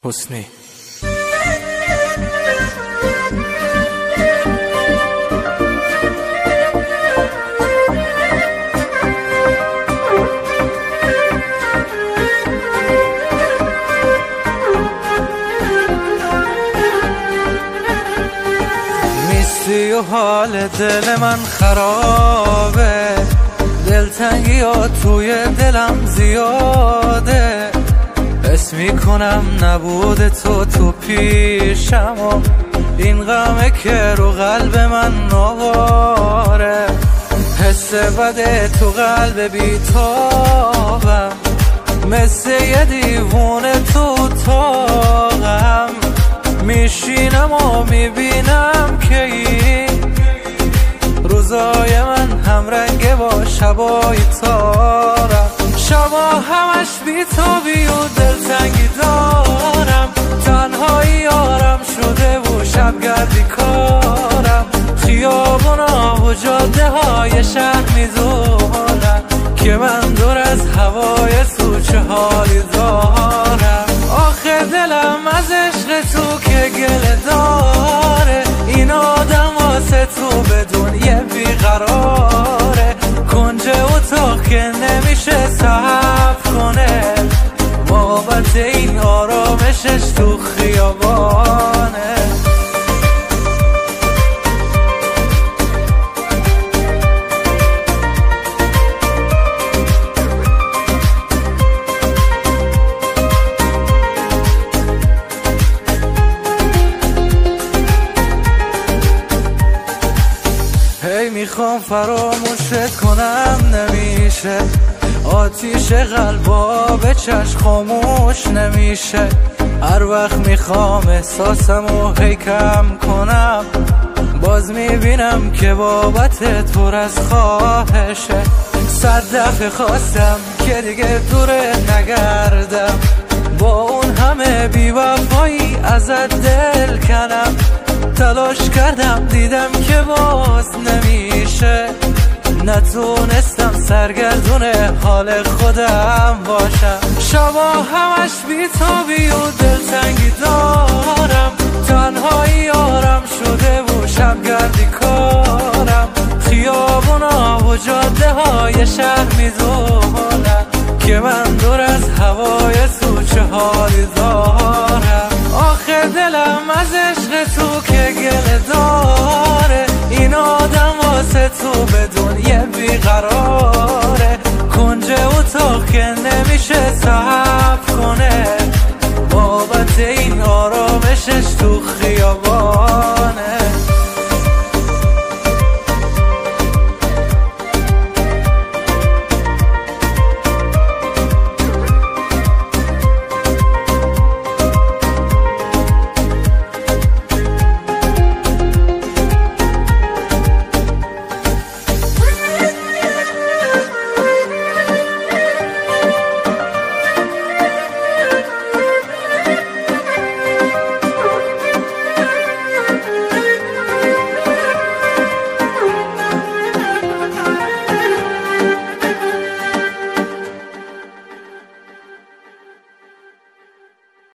حسنی. میستی و حال دل من خرابه، دلتنگی ها توی دلم زیاده. حس میکنم نبود تو پیشم و این غمه که رو قلب من نواره. حس بده تو قلب بیتابم، مثل یه دیوونه تو اتاقم. میشینم و میبینم که این روزای من همرنگه با شبای تارم. شبا همش بیتابی و دلتنگی دارم، تنهایی یارم شده و شبگردی کارم. خیابونا و جاده های شهر میدونن که من دور از هوای تو چه حالی دارم. آخه دلم از عشق تو که گله داره، این آدم واسه تو بدون یه بیقراره. کنج اتاق که نمیشه صبر کنه، بابت این آرامشش تو خیابانه. میخوام فراموشت کنم نمیشه، آتیش قلبا به چشم خاموش نمیشه. هر وقت میخوام احساسمو هی کم کنم، باز میبینم که بابت تو از خواهشه. 100 دفعه خواستم که دیگه دوره نگردم، با اون همه بیوفایی ازت دل کنم. تلاش کردم دیدم که باز نمیشه، نتونستم سرگردون حال خودم باشم. شبا همش بیتابی و دلتنگی دارم، تنهایی یارم شده و شبگردی کارم. خیابونا و جاده های شهر میدونن که من دور از هوای تو چه حالی دارم. آخه دلم از عشق تو که گله داره، این آدم واسه تو بدون یه بیقراره. کنج اتاق که نمیشه صبر کنه، بابت این آرامشش تو خیابان.